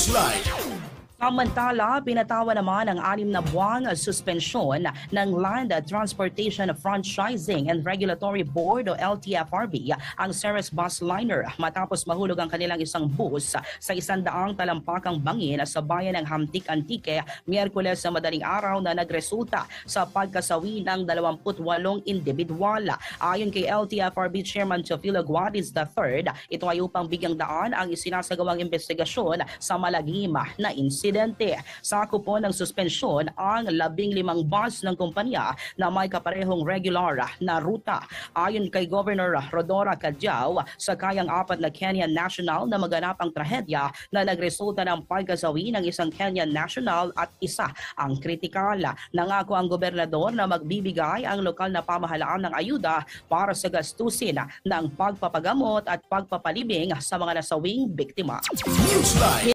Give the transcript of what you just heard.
Newsline. Samantala, pinatawa naman ang 6 na buwang suspensyon ng Land Transportation Franchising and Regulatory Board o LTFRB ang Ceres Bus Liner matapos mahulog ang kanilang isang bus sa 100 talampakang bangin sa bayan ng Hamtik Antique Miyerkules sa madaling araw na nagresulta sa pagkasawi ng 28 individual. Ayon kay LTFRB Chairman Teofilo Guadis III, ito ay upang bigyang daan ang isinasagawang investigasyon sa malagim na insidente. Sakop po ng suspensyon ang 15 bus ng kumpanya na may kaparehong regular na ruta. Ayon kay Governor Rodora Cadiao, sakayang 4 na Kenyan national na maganap ang trahedya na nagresulta ng pagkasawi ng isang Kenyan national at isa ang kritikal. Nangako ang gobernador na magbibigay ang lokal na pamahalaan ng ayuda para sa gastusin ng pagpapagamot at pagpapalibing sa mga nasawing biktima. Newsline.